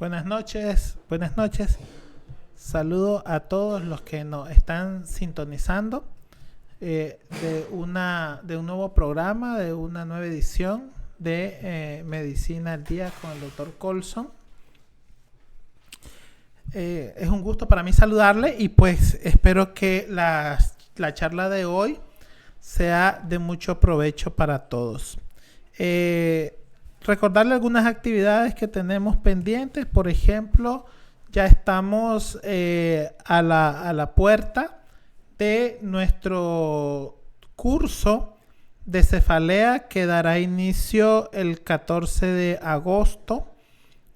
Buenas noches, buenas noches. Saludo a todos los que nos están sintonizando de un nuevo programa, de una nueva edición de Medicina al Día con el Dr. Colson. Es un gusto para mí saludarle y pues espero que la charla de hoy sea de mucho provecho para todos. Recordarle algunas actividades que tenemos pendientes. Por ejemplo, ya estamos a la puerta de nuestro curso de cefalea que dará inicio el 14 de agosto.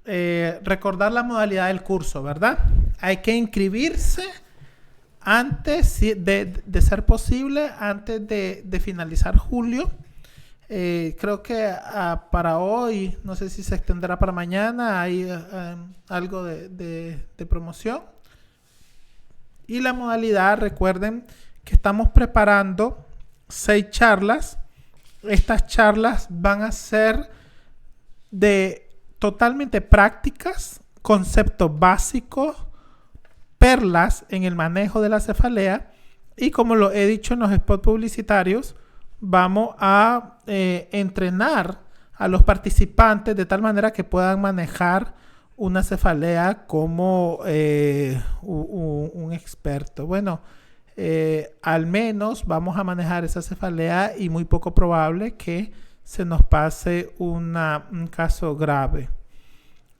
Recordar la modalidad del curso, ¿verdad? Hay que inscribirse antes de ser posible, antes de finalizar julio. Creo que para hoy, no sé si se extenderá para mañana, hay algo de promoción. Y la modalidad, recuerden que estamos preparando 6 charlas. Estas charlas van a ser totalmente prácticas, conceptos básicos, perlas en el manejo de la cefalea. Y como lo he dicho en los spots publicitarios, vamos a entrenar a los participantes de tal manera que puedan manejar una cefalea como un experto. Bueno, al menos vamos a manejar esa cefalea y muy poco probable que se nos pase un caso grave.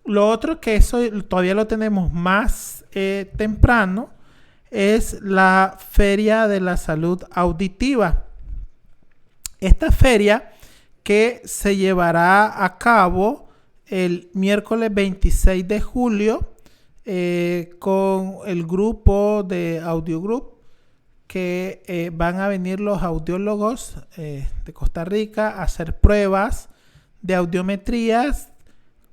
Lo otro, que eso todavía lo tenemos más temprano, es la Feria de la Salud Auditiva. Esta feria, que se llevará a cabo el miércoles 26 de julio con el grupo de Audio Group, que van a venir los audiólogos de Costa Rica a hacer pruebas de audiometrías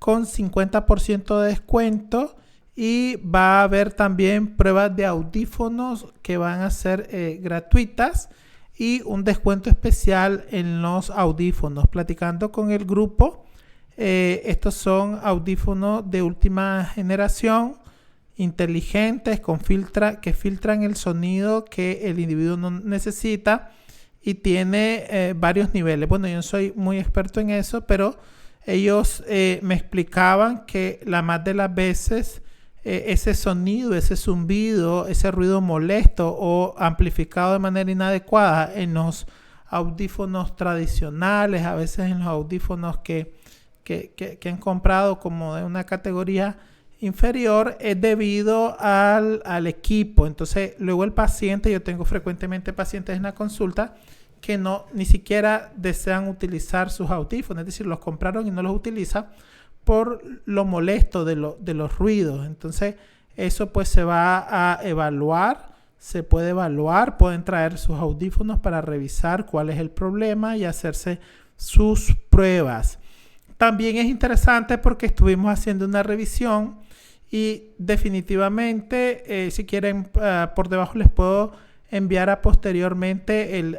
con 50% de descuento, y va a haber también pruebas de audífonos que van a ser gratuitas y un descuento especial en los audífonos. Platicando con el grupo, estos son audífonos de última generación, inteligentes, que filtran el sonido que el individuo no necesita, y tiene varios niveles. Bueno, yo no soy muy experto en eso, pero ellos me explicaban que la más de las veces ese sonido, ese zumbido, ese ruido molesto o amplificado de manera inadecuada en los audífonos tradicionales, a veces en los audífonos que han comprado como de una categoría inferior, es debido al equipo. Entonces luego el paciente, yo tengo frecuentemente pacientes en la consulta que ni siquiera desean utilizar sus audífonos, es decir, los compraron y no los utilizan por lo molesto de los ruidos. Entonces eso pues se va a evaluar, se puede evaluar, pueden traer sus audífonos para revisar cuál es el problema y hacerse sus pruebas. También es interesante porque estuvimos haciendo una revisión y definitivamente si quieren por debajo les puedo enviar posteriormente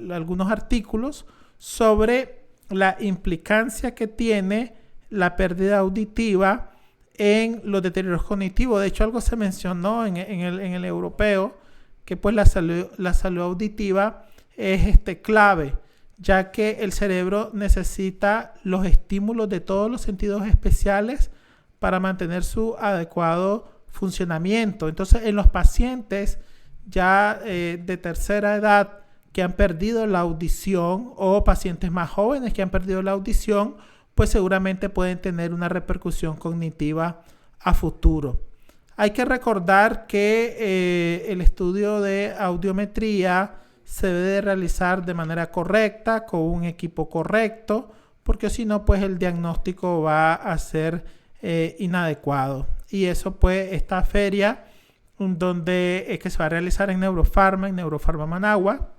algunos artículos sobre la implicancia que tiene la pérdida auditiva en los deterioros cognitivos. De hecho, algo se mencionó en el europeo, que pues la salud auditiva es clave, ya que el cerebro necesita los estímulos de todos los sentidos especiales para mantener su adecuado funcionamiento. Entonces, en los pacientes ya de tercera edad que han perdido la audición, o pacientes más jóvenes que han perdido la audición, pues seguramente pueden tener una repercusión cognitiva a futuro. Hay que recordar que el estudio de audiometría se debe de realizar de manera correcta, con un equipo correcto, porque si no, pues el diagnóstico va a ser inadecuado. Y eso pues, esta feria que se va a realizar en Neurofarma Managua,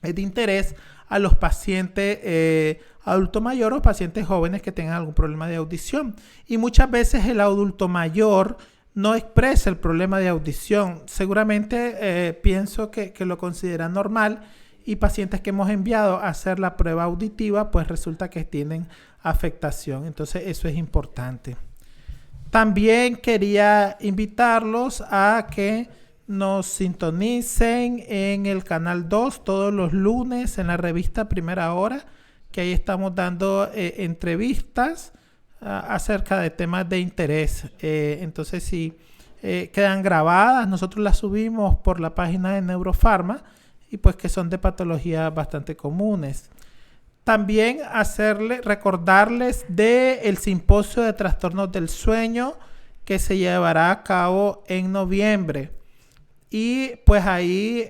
es de interés a los pacientes adulto mayor o pacientes jóvenes que tengan algún problema de audición. Y muchas veces el adulto mayor no expresa el problema de audición. Seguramente pienso que lo consideran normal, y pacientes que hemos enviado a hacer la prueba auditiva, pues resulta que tienen afectación. Entonces eso es importante. También quería invitarlos a que nos sintonicen en el canal 2 todos los lunes en la revista Primera Hora, que ahí estamos dando entrevistas acerca de temas de interés. Entonces, si quedan grabadas, nosotros las subimos por la página de Neurofarma y pues que son de patologías bastante comunes. También recordarles del simposio de trastornos del sueño que se llevará a cabo en noviembre. Y pues ahí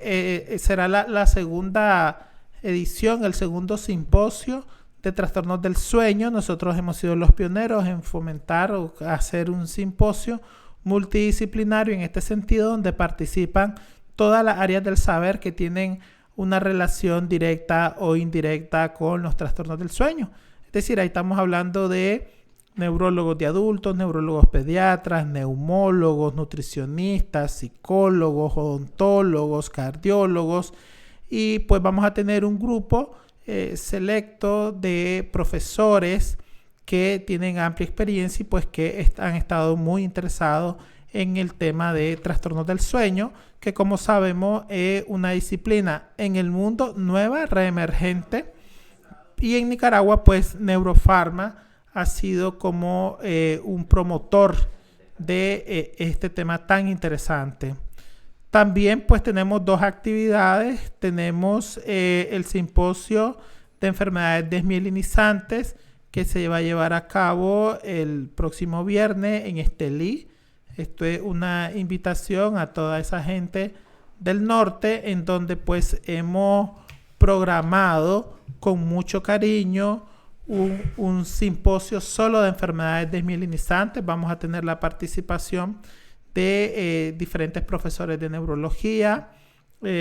será la segunda edición, el segundo simposio de trastornos del sueño. Nosotros hemos sido los pioneros en fomentar o hacer un simposio multidisciplinario en este sentido, donde participan todas las áreas del saber que tienen una relación directa o indirecta con los trastornos del sueño. Es decir, ahí estamos hablando de neurólogos de adultos, neurólogos pediatras, neumólogos, nutricionistas, psicólogos, odontólogos, cardiólogos, y pues vamos a tener un grupo selecto de profesores que tienen amplia experiencia y pues que han estado muy interesados en el tema de trastornos del sueño, que como sabemos es una disciplina en el mundo nueva, reemergente, y en Nicaragua pues Neurofarma ha sido como un promotor de este tema tan interesante. También pues tenemos dos actividades. Tenemos el simposio de enfermedades desmielinizantes que se va a llevar a cabo el próximo viernes en Estelí. Esto es una invitación a toda esa gente del norte, en donde pues hemos programado con mucho cariño un simposio solo de enfermedades desmielinizantes. Vamos a tener la participación de diferentes profesores de neurología.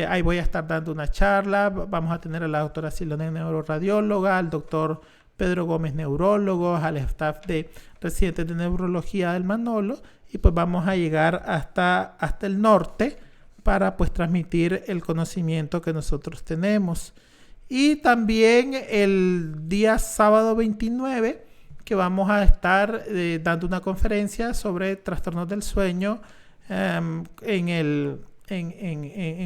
Ahí voy a estar dando una charla. Vamos a tener a la doctora Silone, neuroradióloga, al doctor Pedro Gómez, neurólogo, al staff de residentes de neurología del Manolo, y pues vamos a llegar hasta el norte para pues transmitir el conocimiento que nosotros tenemos. Y también el día sábado 29, que vamos a estar dando una conferencia sobre trastornos del sueño en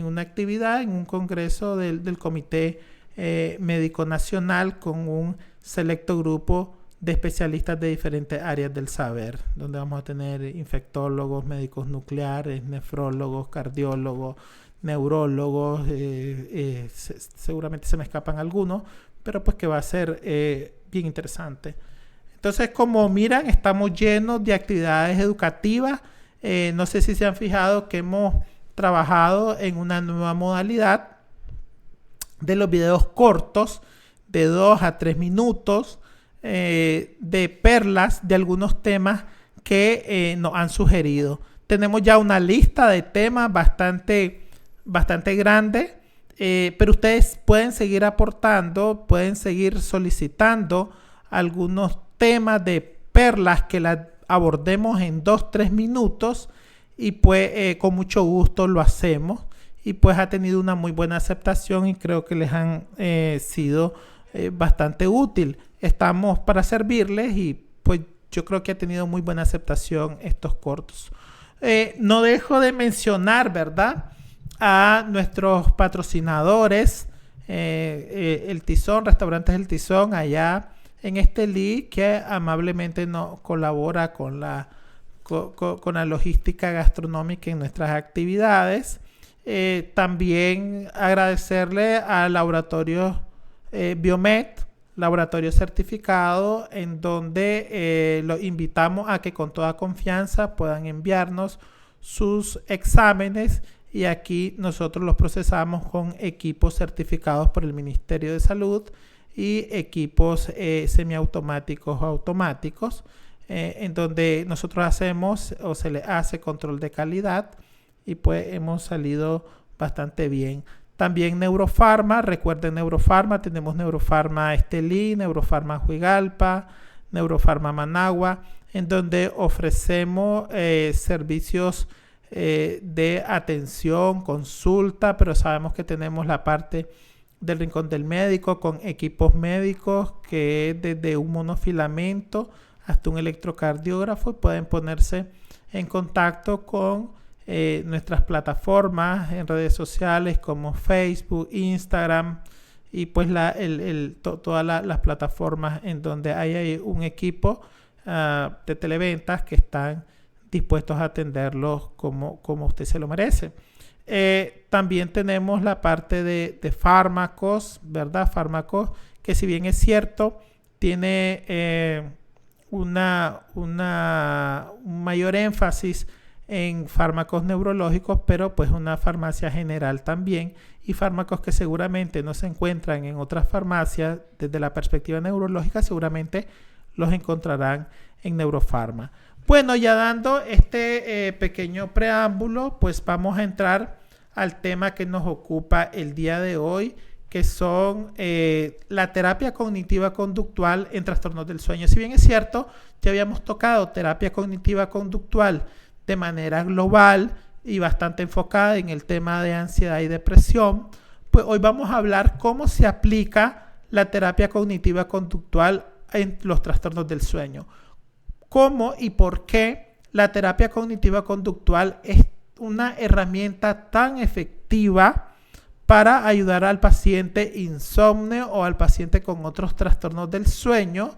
una actividad, en un congreso del Comité Médico Nacional, con un selecto grupo de especialistas de diferentes áreas del saber, donde vamos a tener infectólogos, médicos nucleares, nefrólogos, cardiólogos, neurólogos, seguramente se me escapan algunos, pero pues que va a ser bien interesante. Entonces, como miran, estamos llenos de actividades educativas. No sé si se han fijado que hemos trabajado en una nueva modalidad de los videos cortos de 2 a 3 minutos, de perlas de algunos temas que nos han sugerido. Tenemos ya una lista de temas bastante grande, pero ustedes pueden seguir aportando, pueden seguir solicitando algunos temas de perlas que las abordemos en 2-3 minutos, y pues con mucho gusto lo hacemos, y pues ha tenido una muy buena aceptación y creo que les han sido bastante útil. Estamos para servirles y pues yo creo que ha tenido muy buena aceptación estos cortos. No dejo de mencionar, ¿verdad?, a nuestros patrocinadores, el Tizón, Restaurantes El Tizón, allá en Estelí, que amablemente nos colabora con la logística gastronómica en nuestras actividades. También agradecerle al laboratorio Biomed, laboratorio certificado, en donde los invitamos a que con toda confianza puedan enviarnos sus exámenes, y aquí nosotros los procesamos con equipos certificados por el Ministerio de Salud y equipos semiautomáticos o automáticos, en donde nosotros hacemos o se le hace control de calidad, y pues hemos salido bastante bien. También Neurofarma, recuerden Neurofarma, tenemos Neurofarma Estelí, Neurofarma Huigalpa, Neurofarma Managua, en donde ofrecemos servicios de atención, consulta, pero sabemos que tenemos la parte del Rincón del Médico con equipos médicos, que es desde un monofilamento hasta un electrocardiógrafo y pueden ponerse en contacto con nuestras plataformas en redes sociales como Facebook, Instagram y pues todas las plataformas en donde hay un equipo de televentas que están dispuestos a atenderlos como usted se lo merece. También tenemos la parte de fármacos, ¿verdad? Fármacos que si bien es cierto, tiene un mayor énfasis en fármacos neurológicos, pero pues una farmacia general también, y fármacos que seguramente no se encuentran en otras farmacias desde la perspectiva neurológica, seguramente los encontrarán en Neurofarma. Bueno, ya dando este pequeño preámbulo, pues vamos a entrar al tema que nos ocupa el día de hoy, que son la terapia cognitiva conductual en trastornos del sueño. Si bien es cierto, ya habíamos tocado terapia cognitiva conductual de manera global y bastante enfocada en el tema de ansiedad y depresión, pues hoy vamos a hablar cómo se aplica la terapia cognitiva conductual en los trastornos del sueño. Cómo y por qué la terapia cognitiva conductual es una herramienta tan efectiva para ayudar al paciente insomnio o al paciente con otros trastornos del sueño,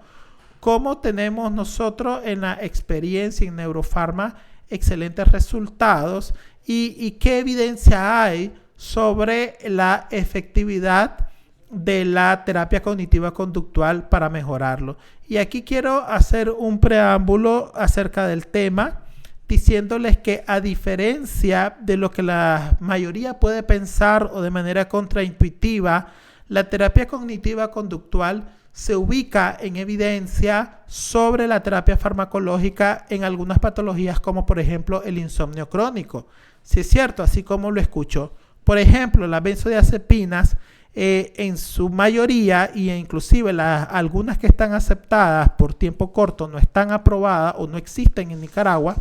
como tenemos nosotros en la experiencia en Neurofarma excelentes resultados y qué evidencia hay sobre la efectividad de la terapia cognitiva conductual para mejorarlo. Y aquí quiero hacer un preámbulo acerca del tema, diciéndoles que a diferencia de lo que la mayoría puede pensar o de manera contraintuitiva, la terapia cognitiva conductual se ubica en evidencia sobre la terapia farmacológica en algunas patologías como por ejemplo el insomnio crónico. Si es cierto, así como lo escucho. Por ejemplo, las benzodiazepinas en su mayoría e inclusive algunas que están aceptadas por tiempo corto no están aprobadas o no existen en Nicaragua,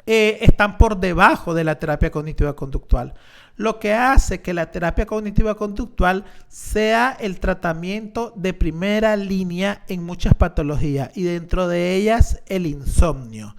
están por debajo de la terapia cognitiva conductual, lo que hace que la terapia cognitiva conductual sea el tratamiento de primera línea en muchas patologías y dentro de ellas el insomnio.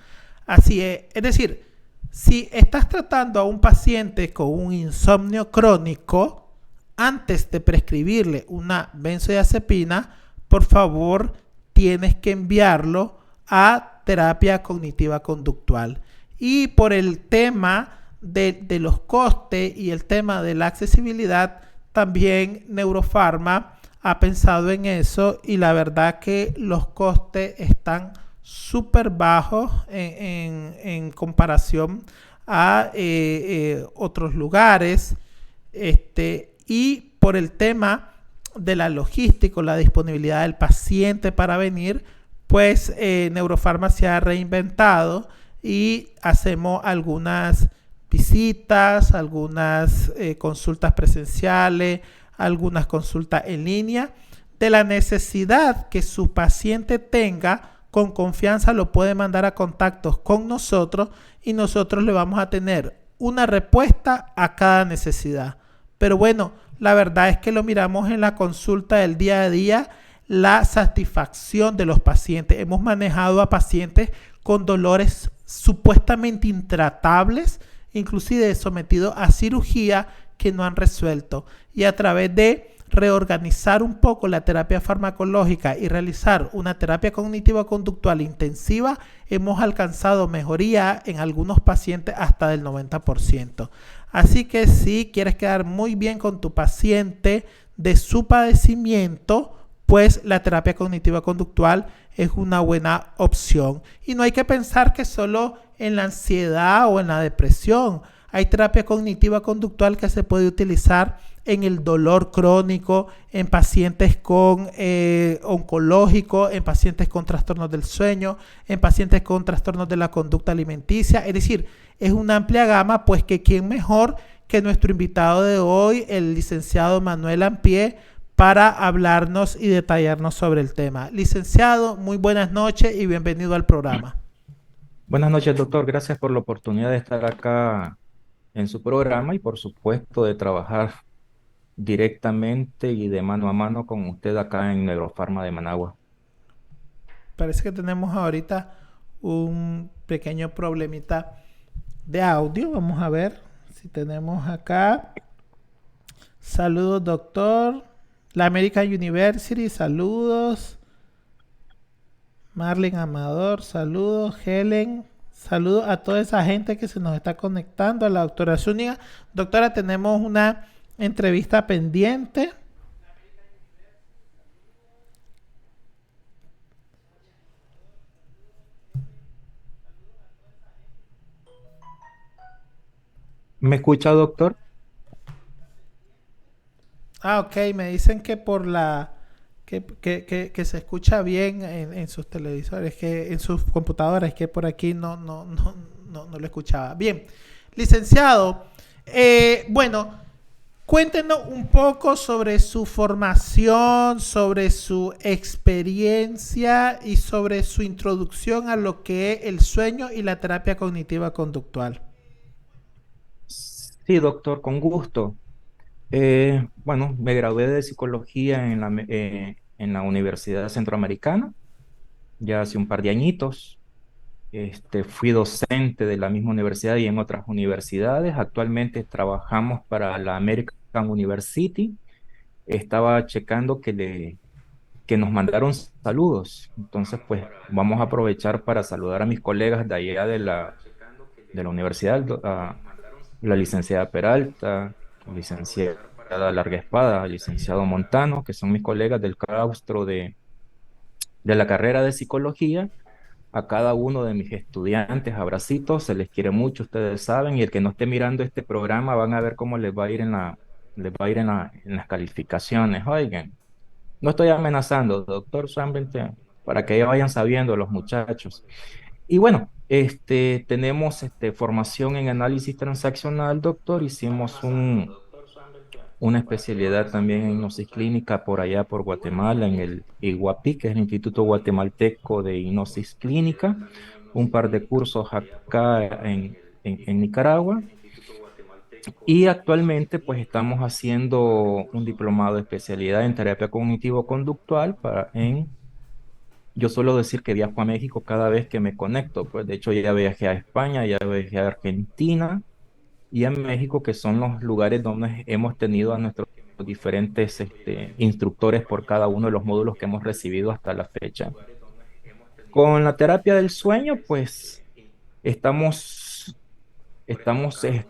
Así es decir, si estás tratando a un paciente con un insomnio crónico, antes de prescribirle una benzodiazepina, por favor, tienes que enviarlo a terapia cognitiva conductual. Y por el tema de los costes y el tema de la accesibilidad, también Neurofarma ha pensado en eso y la verdad que los costes están súper bajos en comparación a otros lugares, y por el tema de la logística, la disponibilidad del paciente para venir, pues Neurofarma se ha reinventado y hacemos algunas visitas, algunas consultas presenciales, algunas consultas en línea. De la necesidad que su paciente tenga, con confianza lo puede mandar a contactos con nosotros y nosotros le vamos a tener una respuesta a cada necesidad. Pero bueno, la verdad es que lo miramos en la consulta del día a día, la satisfacción de los pacientes. Hemos manejado a pacientes con dolores supuestamente intratables, inclusive sometidos a cirugía que no han resuelto. Y a través de reorganizar un poco la terapia farmacológica y realizar una terapia cognitiva conductual intensiva, hemos alcanzado mejoría en algunos pacientes hasta del 90%. Así que si quieres quedar muy bien con tu paciente de su padecimiento, pues la terapia cognitiva conductual es una buena opción. Y no hay que pensar que solo en la ansiedad o en la depresión. Hay terapia cognitiva conductual que se puede utilizar en el dolor crónico, en pacientes con oncológicos, en pacientes con trastornos del sueño, en pacientes con trastornos de la conducta alimenticia. Es decir, es una amplia gama, pues que quién mejor que nuestro invitado de hoy, el licenciado Manuel Ampie, para hablarnos y detallarnos sobre el tema. Licenciado, muy buenas noches y bienvenido al programa. Buenas noches, doctor. Gracias por la oportunidad de estar acá en su programa y por supuesto de trabajar directamente y de mano a mano con usted acá en Neurofarma de Managua. Parece que tenemos ahorita un pequeño problemita de audio. Vamos a ver si tenemos acá. Saludos, doctor. La American University, saludos. Marlene Amador, saludos. Helen, saludos a toda esa gente que se nos está conectando. A la doctora Zúñiga. Doctora, tenemos una entrevista pendiente. ¿Me escucha, doctor? Ah, ok, me dicen que por la que se escucha bien en sus televisores, que en sus computadoras, que por aquí no lo escuchaba. Bien, licenciado, bueno, cuéntenos un poco sobre su formación, sobre su experiencia y sobre su introducción a lo que es el sueño y la terapia cognitiva conductual. Sí, doctor, con gusto. Bueno, me gradué de psicología en la Universidad Centroamericana ya hace un par de añitos. Fui docente de la misma universidad y en otras universidades. Actualmente trabajamos para la American University. Estaba checando que nos mandaron saludos. Entonces, pues vamos a aprovechar para saludar a mis colegas de allá de la universidad, a la licenciada Peralta, la licenciada Larga Espada, el licenciado Montano, que son mis colegas del claustro de la carrera de psicología. A cada uno de mis estudiantes, abracitos, se les quiere mucho, ustedes saben, y el que no esté mirando este programa van a ver cómo les va a ir les va a ir en las calificaciones. Oigan, no estoy amenazando, doctor, solamente para que ya vayan sabiendo los muchachos. Y bueno, tenemos formación en análisis transaccional, doctor. Hicimos una especialidad también en hipnosis clínica por allá por Guatemala, en el IGUAPI, que es el Instituto Guatemalteco de Hipnosis Clínica. Un par de cursos acá en Nicaragua. Y actualmente pues estamos haciendo un diplomado de especialidad en terapia cognitivo-conductual yo suelo decir que viajo a México cada vez que me conecto, pues de hecho ya viajé a España, ya viajé a Argentina y a México, que son los lugares donde hemos tenido a nuestros diferentes instructores por cada uno de los módulos que hemos recibido hasta la fecha. Con la terapia del sueño, pues estamos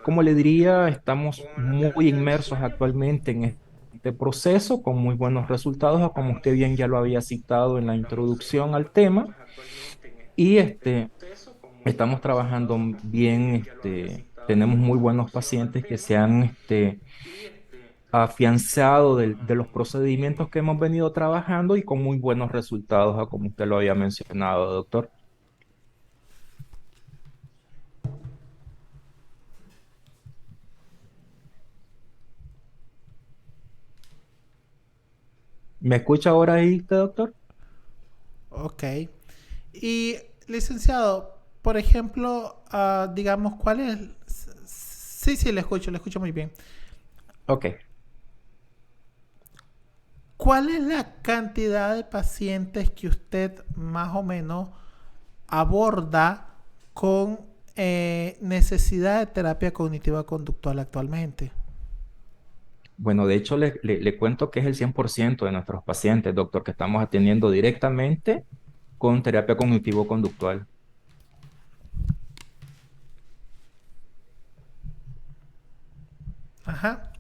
como le diría, estamos muy inmersos actualmente en este proceso con muy buenos resultados, como usted bien ya lo había citado en la introducción al tema, y estamos trabajando bien, tenemos muy buenos pacientes que se han afianzado de los procedimientos que hemos venido trabajando y con muy buenos resultados, como usted lo había mencionado, doctor. ¿Me escucha ahora ahí usted, doctor? Ok. Y licenciado, por ejemplo, digamos, ¿cuál es? Sí, sí, le escucho muy bien. Ok. ¿Cuál es la cantidad de pacientes que usted más o menos aborda con necesidad de terapia cognitiva conductual actualmente? Bueno, de hecho, le cuento que es el 100% de nuestros pacientes, doctor, que estamos atendiendo directamente con terapia cognitivo-conductual. Ajá.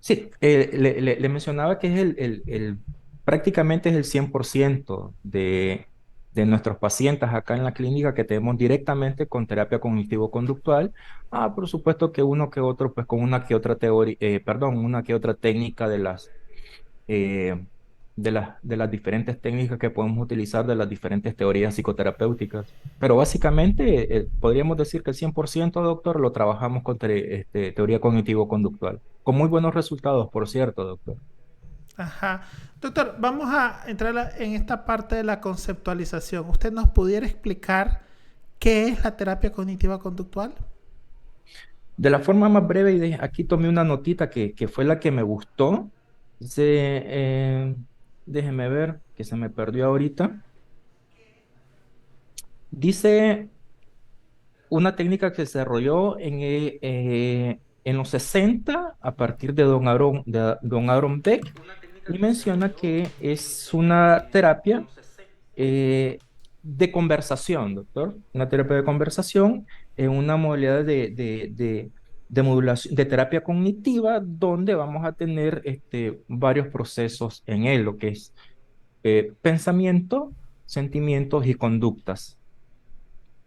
Sí, le mencionaba que es prácticamente es el 100% de nuestros pacientes acá en la clínica que tenemos directamente con terapia cognitivo-conductual. Por supuesto que uno que otro, pues con una que otra teoría, perdón, una que otra técnica eh, de las diferentes técnicas que podemos utilizar, de las diferentes teorías psicoterapéuticas. Pero básicamente podríamos decir que el 100%, doctor, lo trabajamos con teoría cognitivo-conductual, con muy buenos resultados, por cierto, doctor. Ajá. Doctor, vamos a entrar en esta parte de la conceptualización. ¿Usted nos pudiera explicar qué es la terapia cognitiva conductual? De la forma más breve, aquí tomé una notita que fue la que me gustó. Dice, déjeme ver, que se me perdió ahorita. Dice una técnica que se desarrolló en los 60 a partir de don Aaron Beck y menciona que es una terapia eh, de conversación, doctor, una terapia de conversación en una modalidad de modulación, de terapia cognitiva donde vamos a tener varios procesos en él, lo que es pensamiento, sentimientos y conductas.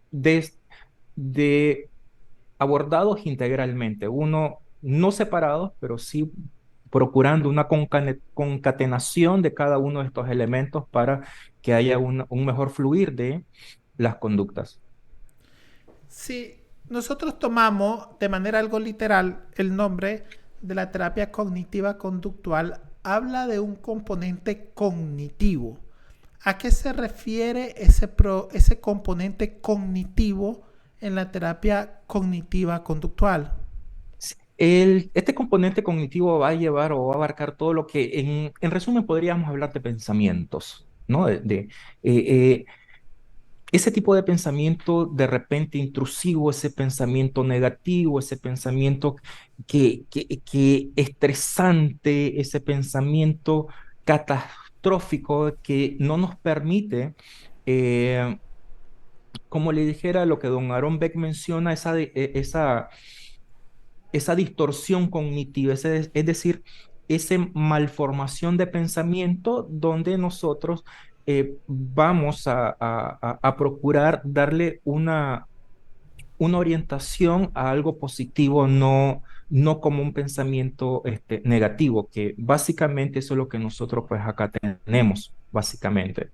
De, de abordados integralmente, uno no separados, pero sí procurando una concatenación de cada uno de estos elementos para que haya un mejor fluir de las conductas. Si nosotros tomamos de manera algo literal el nombre de la terapia cognitiva conductual, habla de un componente cognitivo. ¿A qué se refiere ese componente cognitivo en la terapia cognitiva conductual? Este componente cognitivo va a llevar o va a abarcar todo lo que, en resumen, podríamos hablar de pensamientos, ¿no? Ese tipo de pensamiento de repente intrusivo, ese pensamiento negativo, ese pensamiento que estresante, ese pensamiento catastrófico que no nos permite, eh, como le dijera lo que don Aaron Beck menciona, esa distorsión cognitiva, es decir, esa malformación de pensamiento donde nosotros vamos a procurar darle una orientación a algo positivo, no como un pensamiento negativo, que básicamente eso es lo que nosotros pues acá tenemos, básicamente.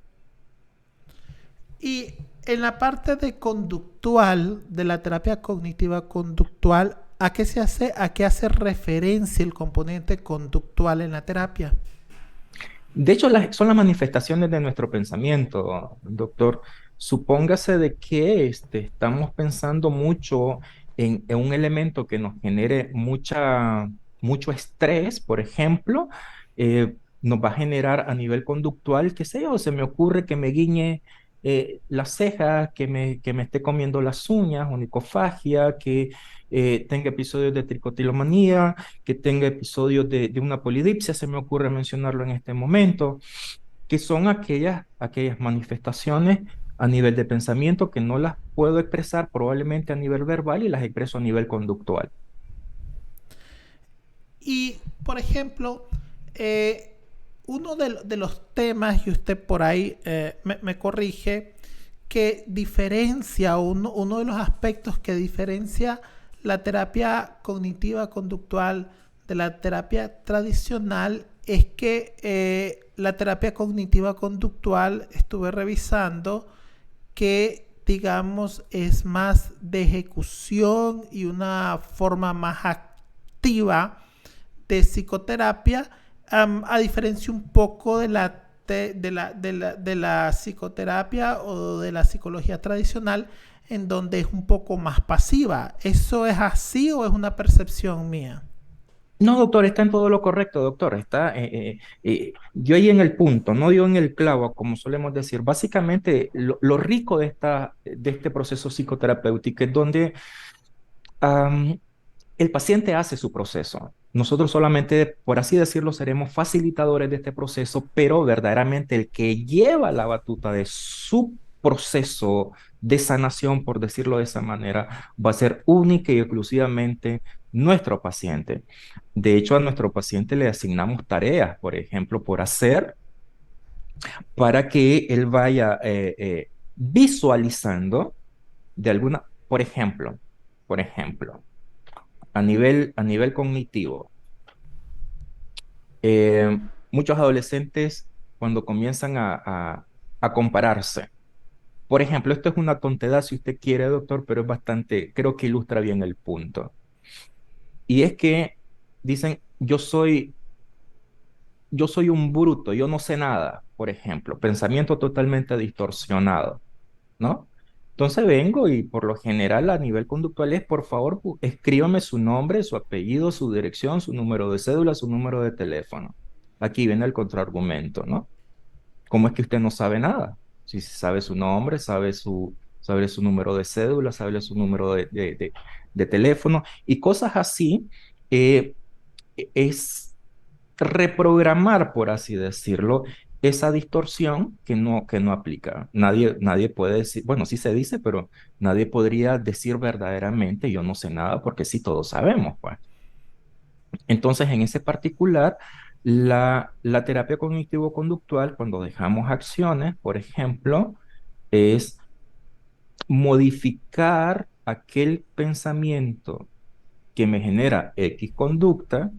Y en la parte de conductual, de la terapia cognitiva conductual, ¿a qué hace referencia el componente conductual en la terapia? De hecho, son las manifestaciones de nuestro pensamiento, doctor. Supóngase de que estamos pensando mucho en un elemento que nos genere mucho estrés, por ejemplo, nos va a generar a nivel conductual, qué sé yo, se me ocurre que me guiñe las cejas, que me esté comiendo las uñas, onicofagia, que tenga episodios de tricotilomanía, que tenga episodios de una polidipsia, se me ocurre mencionarlo en este momento, que son aquellas manifestaciones a nivel de pensamiento que no las puedo expresar probablemente a nivel verbal y las expreso a nivel conductual. Y, por ejemplo, uno de los temas, y usted por ahí me corrige, que diferencia, uno de los aspectos que diferencia la terapia cognitiva conductual de la terapia tradicional es que la terapia cognitiva conductual, estuve revisando, que digamos es más de ejecución y una forma más activa de psicoterapia, a diferencia un poco de la psicoterapia o de la psicología tradicional, en donde es un poco más pasiva. ¿Eso es así o es una percepción mía? No, doctor, está en todo lo correcto, doctor. Yo ahí en el punto, no dio en el clavo, como solemos decir. Básicamente, lo rico de este proceso psicoterapéutico es donde el paciente hace su proceso. Nosotros solamente, por así decirlo, seremos facilitadores de este proceso, pero verdaderamente el que lleva la batuta de su proceso de sanación, por decirlo de esa manera, va a ser única y exclusivamente nuestro paciente. De hecho, a nuestro paciente le asignamos tareas, por ejemplo, por hacer para que él vaya visualizando de alguna, por ejemplo, a nivel cognitivo. Muchos adolescentes cuando comienzan a compararse. Por ejemplo, esto es una tontedad si usted quiere, doctor, pero es bastante, creo que ilustra bien el punto. Y es que dicen, yo soy un bruto, yo no sé nada, por ejemplo, pensamiento totalmente distorsionado, ¿no? Entonces vengo y por lo general a nivel conductual es, por favor, escríbame su nombre, su apellido, su dirección, su número de cédula, su número de teléfono. Aquí viene el contraargumento, ¿no? ¿Cómo es que usted no sabe nada? Si sabe su nombre, sabe su número de cédula, sabe su número de teléfono y cosas así, eh, es reprogramar, por así decirlo, esa distorsión que no aplica. Nadie puede decir, bueno, sí se dice, pero nadie podría decir verdaderamente yo no sé nada porque sí todos sabemos, pues. Entonces, en ese particular, la terapia cognitivo-conductual, cuando dejamos acciones, por ejemplo, es modificar aquel pensamiento que me genera X conducta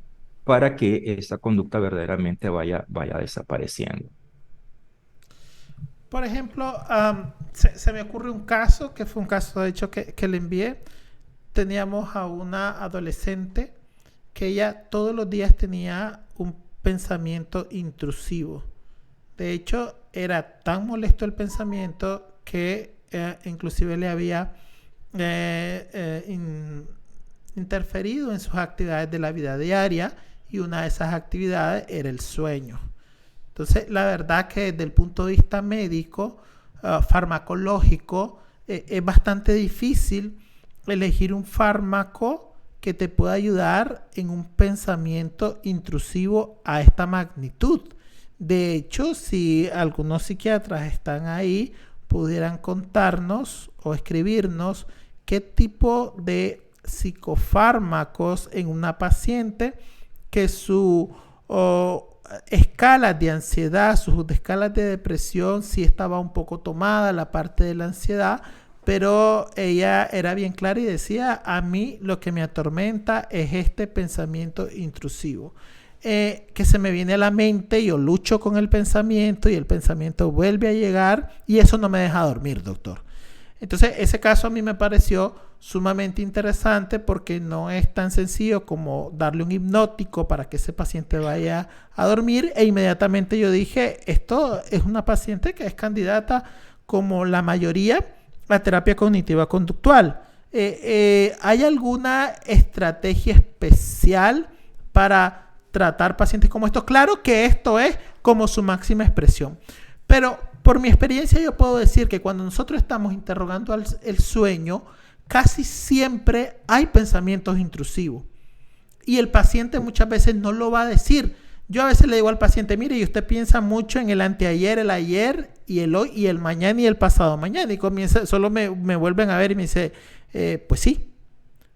para que esa conducta verdaderamente vaya desapareciendo. Por ejemplo, se me ocurre un caso, que fue un caso de hecho que le envié. Teníamos a una adolescente que ella todos los días tenía un pensamiento intrusivo. De hecho, era tan molesto el pensamiento que inclusive le había interferido en sus actividades de la vida diaria, y una de esas actividades era el sueño. Entonces, la verdad que desde el punto de vista médico, farmacológico, es bastante difícil elegir un fármaco que te pueda ayudar en un pensamiento intrusivo a esta magnitud. De hecho, si algunos psiquiatras están ahí, pudieran contarnos o escribirnos qué tipo de psicofármacos en una paciente que su escalas de ansiedad, sus escalas de depresión, sí estaba un poco tomada la parte de la ansiedad, pero ella era bien clara y decía, a mí lo que me atormenta es este pensamiento intrusivo. Que se me viene a la mente, yo lucho con el pensamiento y el pensamiento vuelve a llegar y eso no me deja dormir, doctor. Entonces, ese caso a mí me pareció sumamente interesante porque no es tan sencillo como darle un hipnótico para que ese paciente vaya a dormir, e inmediatamente yo dije, esto es una paciente que es candidata como la mayoría a terapia cognitiva conductual. ¿Hay alguna estrategia especial para tratar pacientes como estos? Claro que esto es como su máxima expresión, pero por mi experiencia yo puedo decir que cuando nosotros estamos interrogando el sueño, casi siempre hay pensamientos intrusivos. Y el paciente muchas veces no lo va a decir. Yo a veces le digo al paciente, mire, y usted piensa mucho en el anteayer, el ayer, y el hoy, y el mañana, y el pasado mañana. Y comienza, solo me vuelven a ver y me dice, pues sí.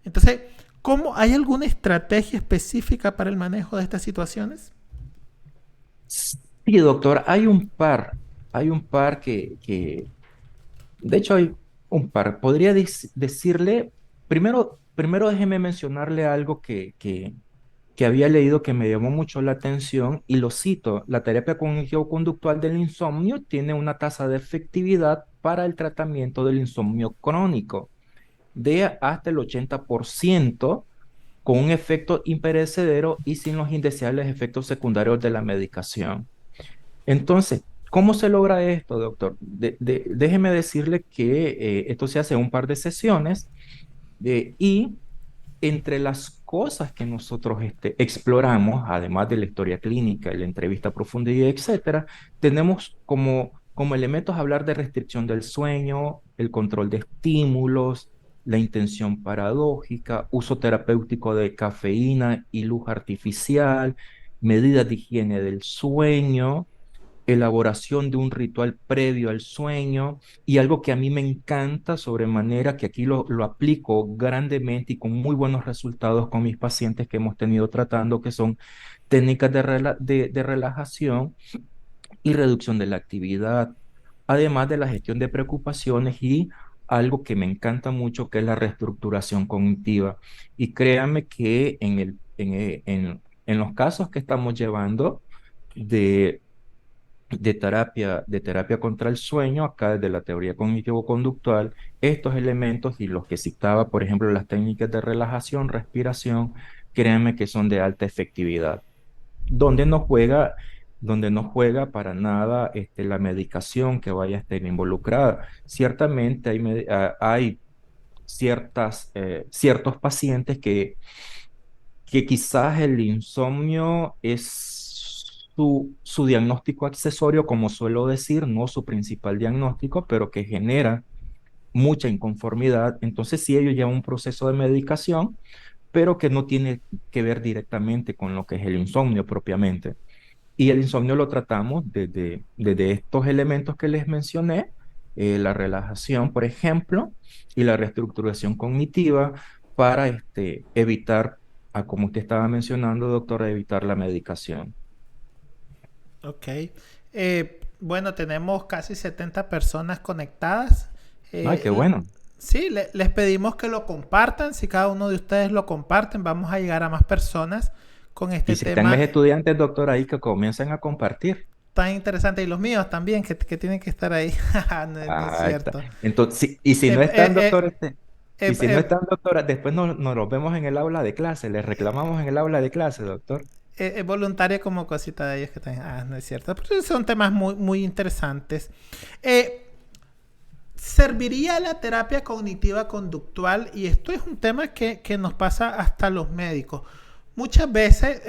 Entonces, ¿cómo hay alguna estrategia específica para el manejo de estas situaciones? Sí, doctor, hay un par de hecho hay un par. Podría decirle, primero déjeme mencionarle algo que había leído que me llamó mucho la atención y lo cito. La terapia cognitivo-conductual del insomnio tiene una tasa de efectividad para el tratamiento del insomnio crónico de hasta el 80% con un efecto imperecedero y sin los indeseables efectos secundarios de la medicación. Entonces, ¿cómo se logra esto, doctor? Déjeme decirle que esto se hace en un par de sesiones y entre las cosas que nosotros exploramos, además de la historia clínica, la entrevista a profundidad, etcétera, tenemos como elementos hablar de restricción del sueño, el control de estímulos, la intención paradójica, uso terapéutico de cafeína y luz artificial, medidas de higiene del sueño, elaboración de un ritual previo al sueño y algo que a mí me encanta sobremanera, que aquí lo aplico grandemente y con muy buenos resultados con mis pacientes que hemos tenido tratando, que son técnicas de relajación y reducción de la actividad, además de la gestión de preocupaciones y algo que me encanta mucho, que es la reestructuración cognitiva. Y créanme que en los casos que estamos llevando, de de terapia contra el sueño, acá desde la teoría cognitivo-conductual, estos elementos y los que citaba, por ejemplo, las técnicas de relajación, respiración, créanme que son de alta efectividad, donde no juega. donde no juega para nada la medicación que vaya a estar involucrada. Ciertamente hay ciertos pacientes que quizás el insomnio es su diagnóstico accesorio, como suelo decir, no su principal diagnóstico, pero que genera mucha inconformidad. Entonces, sí, ellos llevan un proceso de medicación, pero que no tiene que ver directamente con lo que es el insomnio propiamente. Y el insomnio lo tratamos desde estos elementos que les mencioné, la relajación, por ejemplo, y la reestructuración cognitiva para evitar, como usted estaba mencionando, doctor, evitar la medicación. Ok. Bueno, tenemos casi 70 personas conectadas. Ay, Eh, qué l- bueno. sí, les pedimos que lo compartan. Si cada uno de ustedes lo comparten, vamos a llegar a más personas con este Y si están tema mis estudiantes, doctor, ahí que comiencen a compartir. tan interesante. Y los míos también, que tienen que estar ahí. No es Ahí está. cierto. Entonces, y si Eh, no están, eh, doctor, eh, y eh, si no eh, están, doctora, después nos los vemos en el aula de clase, les reclamamos en el aula de clase, doctor. voluntaria como cosita de ellos que están. No es cierto. Pero son temas muy, muy interesantes. Eh, ¿Serviría la terapia cognitiva conductual? Y esto es un tema que nos pasa hasta los médicos. Muchas veces,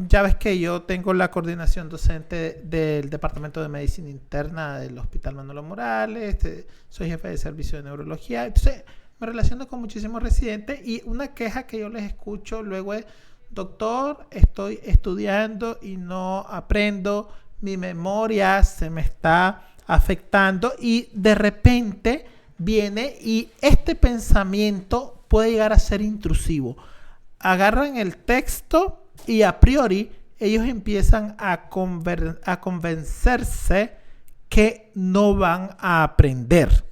ya ves que yo tengo la coordinación docente del Departamento de Medicina Interna del Hospital Manolo Morales, soy jefe de servicio de neurología, entonces me relaciono con muchísimos residentes y una queja que yo les escucho luego es, doctor, estoy estudiando y no aprendo, mi memoria se me está afectando y de repente viene y este pensamiento puede llegar a ser intrusivo. Agarran el texto y a priori ellos empiezan a convencerse que no van a aprender.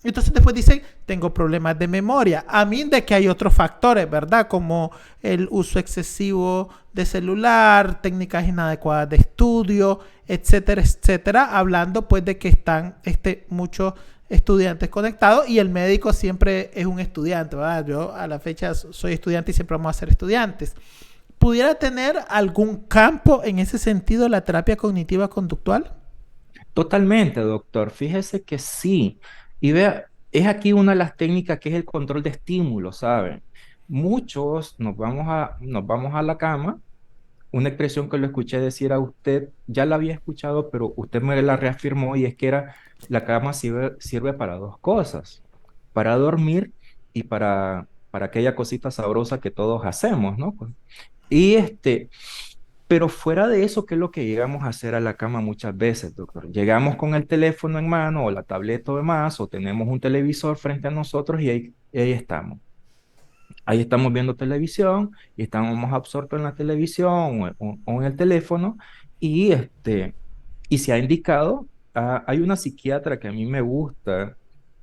Entonces después dicen, tengo problemas de memoria. A mí de que hay otros factores, ¿verdad? Como el uso excesivo de celular, técnicas inadecuadas de estudio, etcétera, etcétera. Hablando pues de que están muchos estudiantes conectados y el médico siempre es un estudiante, ¿verdad? Yo a la fecha soy estudiante y siempre vamos a ser estudiantes. ¿Pudiera tener algún campo en ese sentido la terapia cognitiva conductual? Totalmente, doctor. Fíjese que sí. Y vea, es aquí una de las técnicas que es el control de estímulos, ¿saben? Muchos nos vamos a la cama. Una expresión que lo escuché decir a usted, ya la había escuchado, pero usted me la reafirmó y es que la cama sirve para dos cosas, para dormir y para aquella cosita sabrosa que todos hacemos, ¿no? Y pero fuera de eso, ¿qué es lo que llegamos a hacer a la cama muchas veces, doctor? Llegamos con el teléfono en mano o la tableta o demás, o tenemos un televisor frente a nosotros y ahí estamos. Ahí estamos viendo televisión y estamos absortos en la televisión o en el teléfono y y se ha indicado, hay una psiquiatra que a mí me gusta,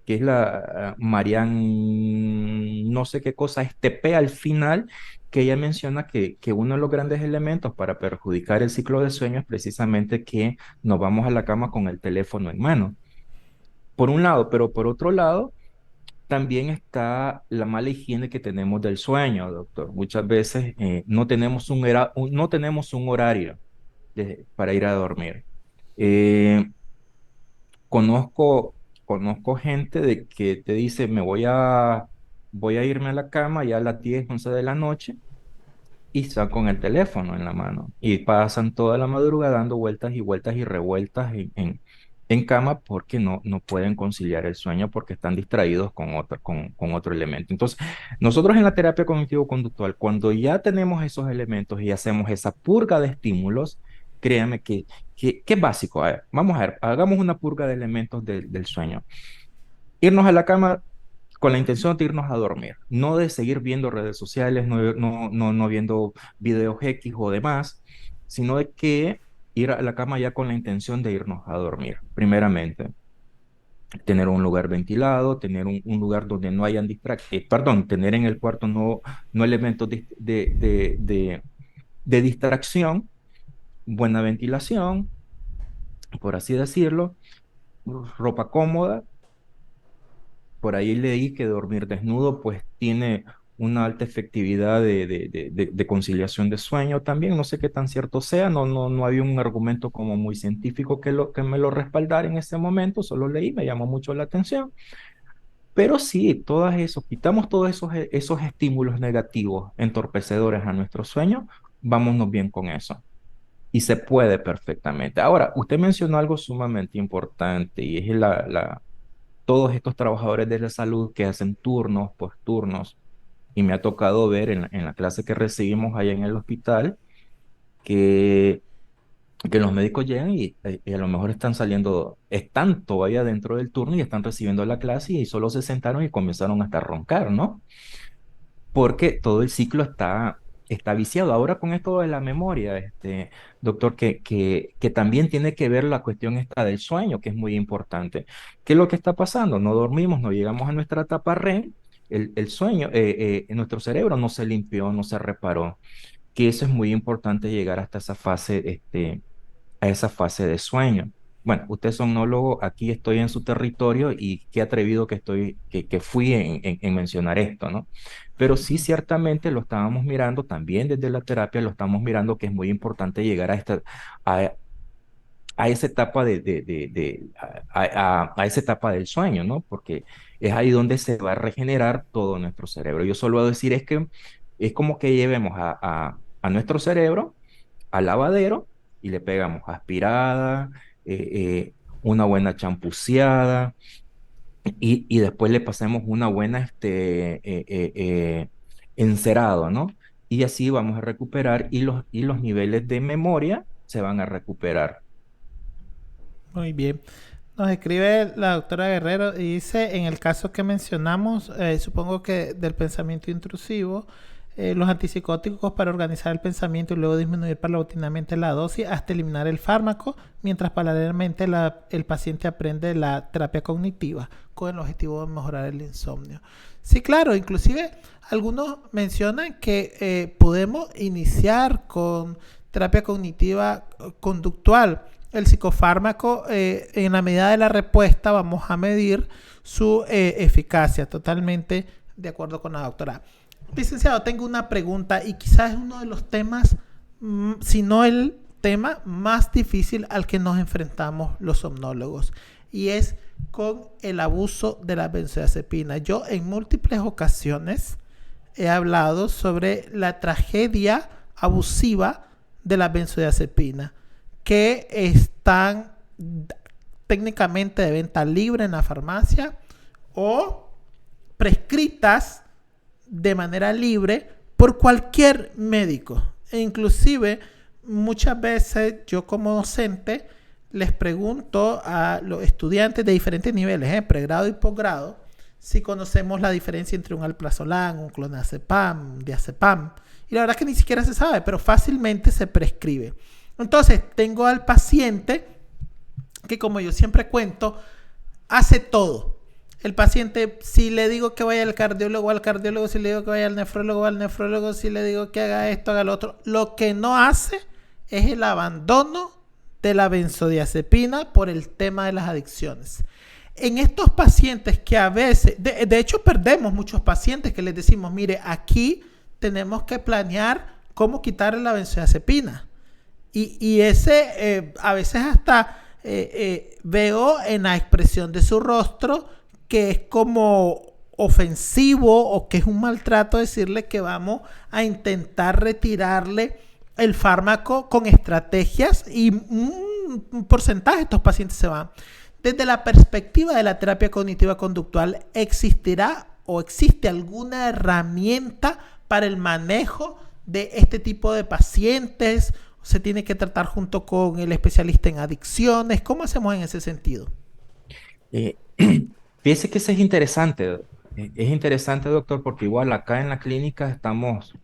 que es la Marian, no sé qué cosa, P al final, que ella menciona que uno de los grandes elementos para perjudicar el ciclo de sueño es precisamente que nos vamos a la cama con el teléfono en mano. Por un lado, pero por otro lado, también está la mala higiene que tenemos del sueño, doctor. Muchas veces no tenemos un horario para ir a dormir. Eh, conozco, conozco gente de que te dice, voy a irme a la cama ya a las 10 11 de la noche y están con el teléfono en la mano y pasan toda la madrugada dando vueltas y vueltas y revueltas en cama porque no pueden conciliar el sueño porque están distraídos con otro elemento. Entonces, nosotros en la terapia cognitivo-conductual, cuando ya tenemos esos elementos y hacemos esa purga de estímulos, créame que es básico. A ver, vamos a ver, hagamos una purga de elementos del sueño. Irnos a la cama con la intención de irnos a dormir, no de seguir viendo redes sociales, no viendo videos X o demás, sino de que ir a la cama ya con la intención de irnos a dormir, primeramente. Tener un lugar ventilado, tener un lugar donde no hayan distracciones, perdón, tener en el cuarto no elementos de distracción, buena ventilación, por así decirlo, ropa cómoda. Por ahí leí que dormir desnudo pues tiene una alta efectividad de conciliación de sueño también. No sé qué tan cierto sea, no había un argumento como muy científico que me lo respaldara en ese momento, solo leí, me llamó mucho la atención. Pero sí, todas esos, quitamos todos esos estímulos negativos, entorpecedores a nuestro sueño, vámonos bien con eso. Y se puede perfectamente. Ahora, usted mencionó algo sumamente importante y es todos estos trabajadores de la salud que hacen turnos, posturnos, y me ha tocado ver en la clase que recibimos allá en el hospital que, que los médicos llegan y a lo mejor están todavía dentro del turno y están recibiendo la clase y solo se sentaron y comenzaron hasta a roncar, ¿no? Porque todo el ciclo está viciado. Ahora con esto de la memoria, doctor, que también tiene que ver la cuestión esta del sueño, que es muy importante. ¿Qué es lo que está pasando? No dormimos, no llegamos a nuestra etapa REM, el sueño, nuestro cerebro no se limpió, no se reparó, que eso es muy importante llegar hasta esa fase, a esa fase de sueño. Bueno, usted es somnólogo, aquí estoy en su territorio y qué atrevido que fui en mencionar esto, ¿no? Pero sí, ciertamente lo estábamos mirando también desde la terapia, lo estamos mirando que es muy importante llegar a, a esa etapa a esa etapa del sueño, ¿no? Porque es ahí donde se va a regenerar todo nuestro cerebro. Yo solo voy a decir es que es como que llevemos a nuestro cerebro al lavadero y le pegamos aspirada, una buena champuceada y después le pasemos una buena encerado, ¿no? Y así vamos a recuperar y los niveles de memoria se van a recuperar. Muy bien. Nos escribe la doctora Guerrero y dice, en el caso que mencionamos, supongo que del pensamiento intrusivo, los antipsicóticos para organizar el pensamiento y luego disminuir paulatinamente la dosis hasta eliminar el fármaco, mientras paralelamente el paciente aprende la terapia cognitiva con el objetivo de mejorar el insomnio. Sí, claro, inclusive algunos mencionan que podemos iniciar con terapia cognitiva conductual. El psicofármaco, en la medida de la respuesta, vamos a medir su eficacia. Totalmente de acuerdo con la doctora. Licenciado, tengo una pregunta y quizás es uno de los temas, si no el tema más difícil al que nos enfrentamos los somnólogos, y es con el abuso de la benzodiazepina. Yo en múltiples ocasiones he hablado sobre la tragedia abusiva de la benzodiazepina, que están técnicamente de venta libre en la farmacia o prescritas de manera libre por cualquier médico. E inclusive muchas veces yo como docente les pregunto a los estudiantes de diferentes niveles, pregrado y posgrado, si conocemos la diferencia entre un alprazolam, un clonazepam, un diazepam. Y la verdad es que ni siquiera se sabe, pero fácilmente se prescribe. Entonces, tengo al paciente que, como yo siempre cuento, hace todo. El paciente, si le digo que vaya al cardiólogo, si le digo que vaya al nefrólogo, si le digo que haga esto, haga lo otro. Lo que no hace es el abandono de la benzodiazepina por el tema de las adicciones. En estos pacientes que a veces, de hecho perdemos muchos pacientes que les decimos, mire, aquí tenemos que planear cómo quitarle la benzodiazepina. Y ese, a veces hasta veo en la expresión de su rostro que es como ofensivo o que es un maltrato decirle que vamos a intentar retirarle el fármaco con estrategias y un porcentaje de estos pacientes se van. Desde la perspectiva de la terapia cognitiva conductual, ¿existirá o existe alguna herramienta para el manejo de este tipo de pacientes? ¿Se tiene que tratar junto con el especialista en adicciones? ¿Cómo hacemos en ese sentido? Eh, Fíjese que eso es interesante. Es interesante, doctor, porque igual acá en la clínica estamos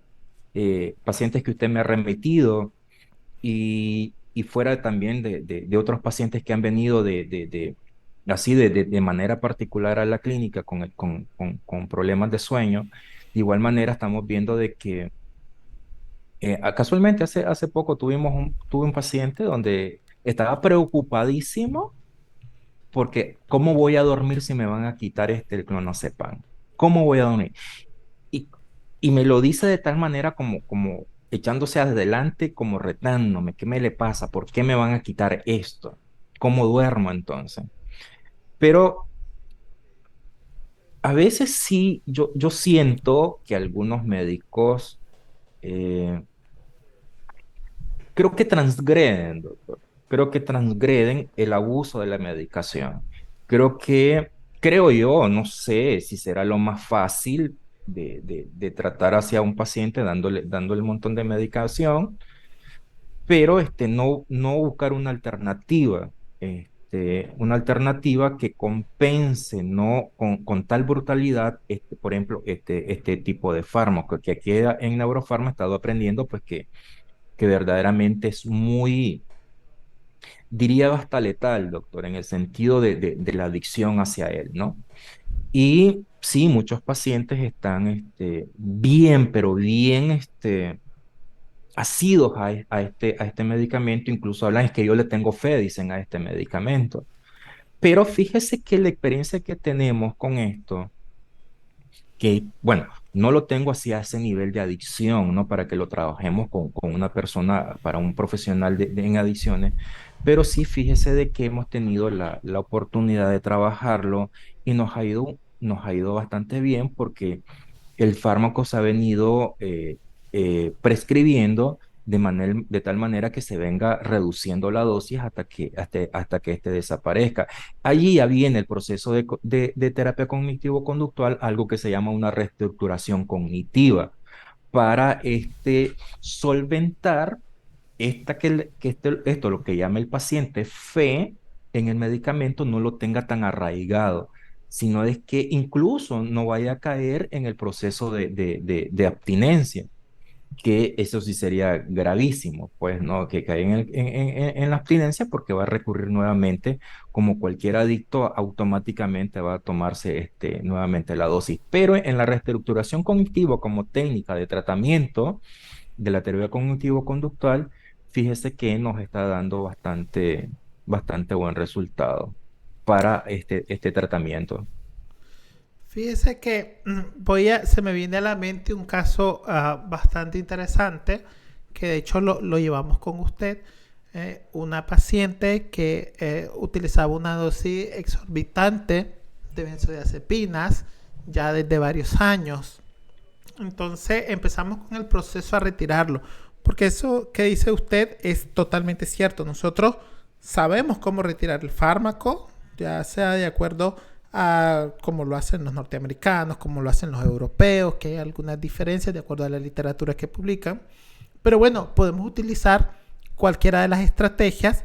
pacientes que usted me ha remitido y fuera también de otros pacientes que han venido así de manera particular a la clínica con problemas de sueño. De igual manera estamos viendo de que casualmente hace poco tuve un paciente donde estaba preocupadísimo porque ¿cómo voy a dormir si me van a quitar el clonazepam? ¿Cómo voy a dormir? y me lo dice de tal manera como echándose adelante, como retándome, ¿qué me le pasa? ¿Por qué me van a quitar esto? ¿Cómo duermo entonces? Pero a veces sí, yo siento que algunos médicos eh, creo que transgreden, doctor. Creo que transgreden el abuso de la medicación. Creo que, creo yo, no sé si será lo más fácil de tratar hacia un paciente dándole un montón de medicación, pero no buscar una alternativa que compense, no con tal brutalidad, por ejemplo, este tipo de fármaco, que aquí en Neurofarma he estado aprendiendo, pues que verdaderamente es muy, diría hasta letal, doctor, en el sentido de la adicción hacia él, ¿no? Y sí, muchos pacientes están bien, pero bien asidos a este medicamento, incluso hablan, es que yo le tengo fe, dicen, a este medicamento. Pero fíjese que la experiencia que tenemos con esto, que, bueno, no lo tengo así a ese nivel de adicción, ¿no? Para que lo trabajemos con una persona, para un profesional en adicciones, pero sí fíjese de que hemos tenido la oportunidad de trabajarlo y nos ha ido bastante bien porque el fármaco se ha venido prescribiendo de tal manera que se venga reduciendo la dosis hasta que este desaparezca. Allí ya viene el proceso de terapia cognitivo-conductual, algo que se llama una reestructuración cognitiva, para solventar esto, lo que llama el paciente fe en el medicamento, no lo tenga tan arraigado, sino es que incluso no vaya a caer en el proceso de abstinencia, que eso sí sería gravísimo, pues, ¿no? Que caiga en la abstinencia porque va a recurrir nuevamente, como cualquier adicto, automáticamente va a tomarse nuevamente la dosis. Pero en la reestructuración cognitiva como técnica de tratamiento, de la terapia cognitivo-conductual, fíjese que nos está dando bastante buen resultado para este tratamiento. Fíjese que se me viene a la mente un caso bastante interesante, que de hecho lo llevamos con usted. Una paciente que utilizaba una dosis exorbitante de benzodiazepinas ya desde varios años. Entonces empezamos con el proceso a retirarlo, porque eso que dice usted es totalmente cierto. Nosotros sabemos cómo retirar el fármaco, ya sea de acuerdo a cómo lo hacen los norteamericanos, cómo lo hacen los europeos, que hay algunas diferencias de acuerdo a la literatura que publican. Pero bueno, podemos utilizar cualquiera de las estrategias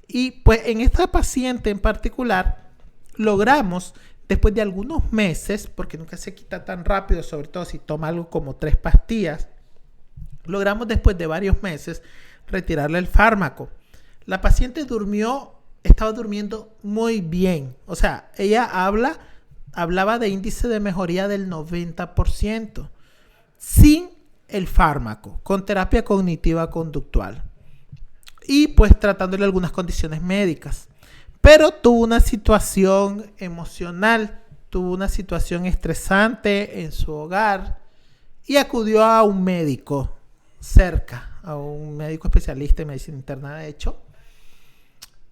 y pues en esta paciente en particular logramos después de algunos meses, porque nunca se quita tan rápido, sobre todo si toma algo como 3 pastillas, logramos después de varios meses retirarle el fármaco. La paciente estaba durmiendo muy bien. O sea, ella hablaba de índice de mejoría del 90% sin el fármaco, con terapia cognitiva conductual. Y pues tratándole algunas condiciones médicas. Pero tuvo una situación emocional, tuvo una situación estresante en su hogar y acudió a un médico cerca, a un médico especialista en medicina interna, de hecho.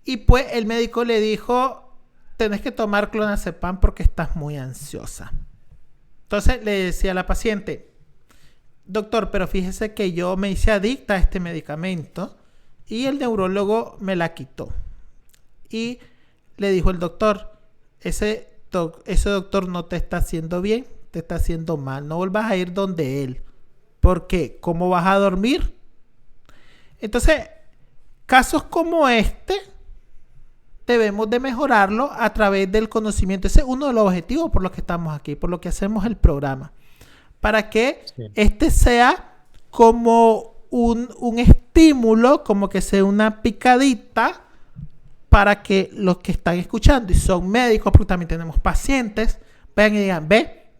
Y pues el médico le dijo, tenés que tomar clonazepam porque estás muy ansiosa. Entonces le decía a la paciente, doctor, pero fíjese que yo me hice adicta a este medicamento y el neurólogo me la quitó. Y le dijo el doctor, ese doctor no te está haciendo bien, te está haciendo mal, no vuelvas a ir donde él. ¿Por qué? ¿Cómo vas a dormir? Entonces, casos como este debemos de mejorarlo a través del conocimiento. Ese es uno de los objetivos por los que estamos aquí, por lo que hacemos el programa. Para que Sí. sea como un estímulo, como que sea una picadita para que los que están escuchando y son médicos, porque también tenemos pacientes, vean y digan,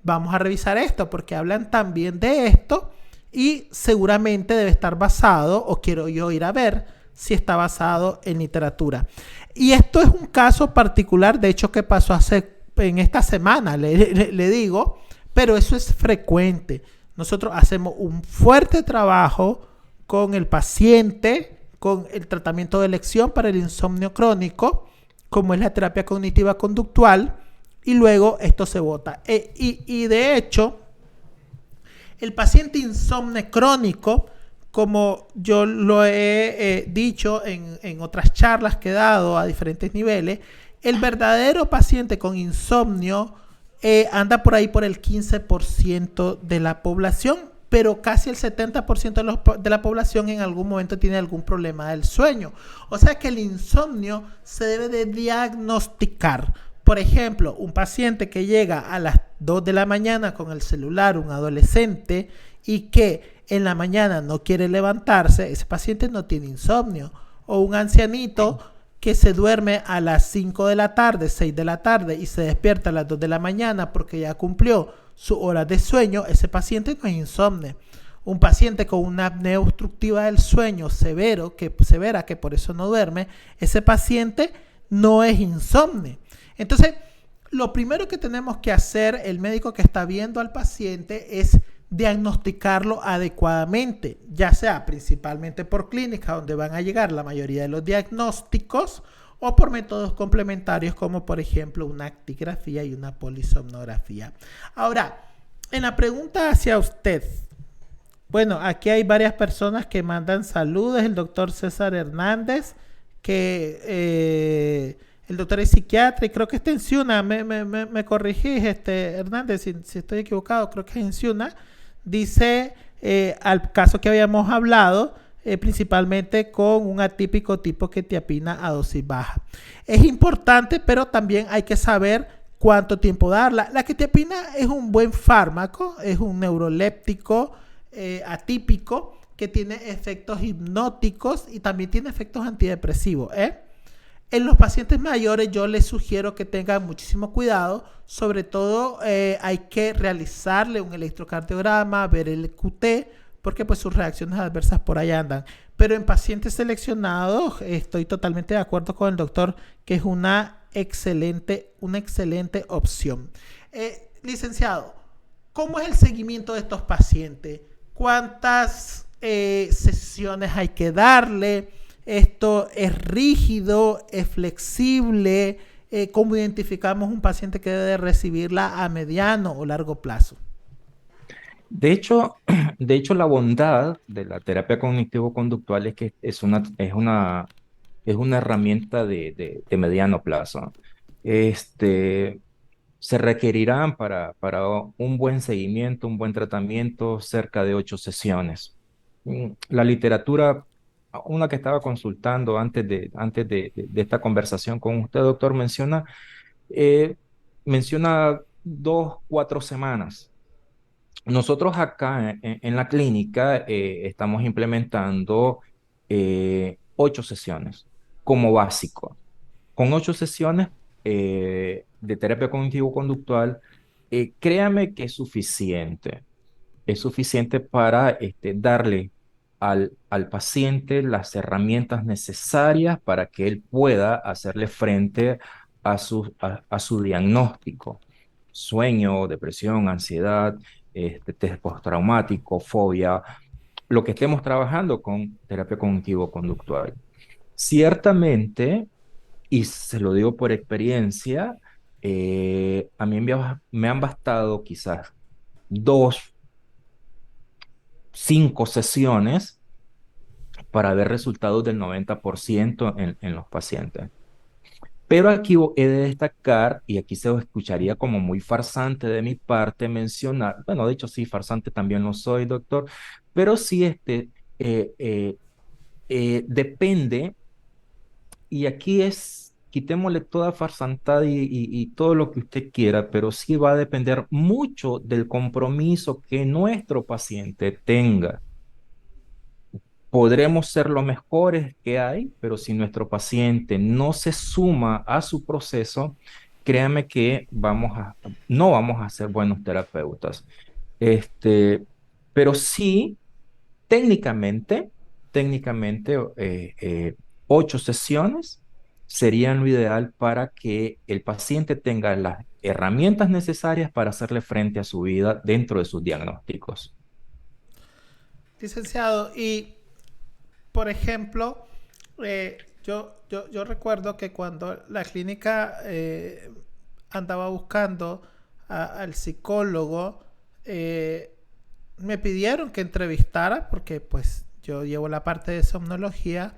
vamos a revisar esto, porque hablan también de esto y seguramente debe estar basado, o quiero yo ir a ver si está basado en literatura. Y esto es un caso particular, de hecho, que pasó en esta semana, le digo, pero eso es frecuente. nosotros hacemos un fuerte trabajo con el paciente, con el tratamiento de elección para el insomnio crónico, como es la terapia cognitiva conductual, y luego esto se bota. Y de hecho, el paciente insomne crónico, como yo lo he dicho en otras charlas que he dado a diferentes niveles, el verdadero paciente con insomnio anda por ahí por el 15% de la población, pero casi el 70% de la población en algún momento tiene algún problema del sueño. O sea que el insomnio se debe de diagnosticar. Por ejemplo, un paciente que llega a las 2 de la mañana con el celular, un adolescente, y que en la mañana no quiere levantarse, ese paciente no tiene insomnio. O un ancianito que se duerme a las 5 de la tarde, 6 de la tarde y se despierta a las 2 de la mañana porque ya cumplió su hora de sueño, ese paciente no es insomne. Un paciente con una apnea obstructiva del sueño severa, que por eso no duerme, ese paciente no es insomne. Entonces, lo primero que tenemos que hacer el médico que está viendo al paciente es diagnosticarlo adecuadamente, ya sea principalmente por clínica, donde van a llegar la mayoría de los diagnósticos, o por métodos complementarios como por ejemplo una actigrafía y una polisomnografía. Ahora, en la pregunta hacia usted, bueno, aquí hay varias personas que mandan saludos. El doctor César Hernández, que el doctor es psiquiatra y creo que está en Ciuna. Me corrigís, Hernández, si estoy equivocado, creo que es en Ciuna. Dice, al caso que habíamos hablado, principalmente con un atípico tipo quetiapina a dosis baja. Es importante, pero también hay que saber cuánto tiempo darla. La quetiapina es un buen fármaco, es un neuroléptico atípico que tiene efectos hipnóticos y también tiene efectos antidepresivos. En los pacientes mayores yo les sugiero que tengan muchísimo cuidado, sobre todo hay que realizarle un electrocardiograma, ver el QT, porque pues sus reacciones adversas por ahí andan. Pero en pacientes seleccionados estoy totalmente de acuerdo con el doctor que es una excelente opción. Licenciado, ¿cómo es el seguimiento de estos pacientes? ¿Cuántas sesiones hay que darle? ¿Esto es rígido? ¿Es flexible? ¿Cómo identificamos un paciente que debe recibirla a mediano o largo plazo? De hecho, de hecho, la bondad de la terapia cognitivo-conductual es que es una herramienta de mediano plazo. Este, Se requerirán para un buen seguimiento, un buen tratamiento, cerca de 8 sesiones. La literatura, una que estaba consultando antes de esta conversación con usted, doctor, eh, menciona 2, 4 semanas. Nosotros acá en la clínica estamos implementando 8 sesiones como básico. Con 8 sesiones de terapia cognitivo-conductual, créame que es suficiente. Es suficiente para darle al paciente las herramientas necesarias para que él pueda hacerle frente a su diagnóstico. Sueño, depresión, ansiedad, test postraumático, fobia, lo que estemos trabajando con terapia cognitivo-conductual. Ciertamente, y se lo digo por experiencia, a mí me han bastado quizás 2, 5 sesiones para ver resultados del 90% en los pacientes. Pero aquí he de destacar, y aquí se escucharía como muy farsante de mi parte mencionar, bueno, de hecho sí, farsante también lo soy, doctor, pero sí depende. Y aquí quitémosle toda farsantada y todo lo que usted quiera, pero sí va a depender mucho del compromiso que nuestro paciente tenga. Podremos ser los mejores que hay, pero si nuestro paciente no se suma a su proceso, créame que no vamos a ser buenos terapeutas. Este, pero sí, técnicamente, técnicamente, 8 sesiones serían lo ideal para que el paciente tenga las herramientas necesarias para hacerle frente a su vida dentro de sus diagnósticos. Licenciado, y por ejemplo, yo recuerdo que cuando la clínica andaba buscando al psicólogo, eh, me pidieron que entrevistara, porque pues yo llevo la parte de somnología,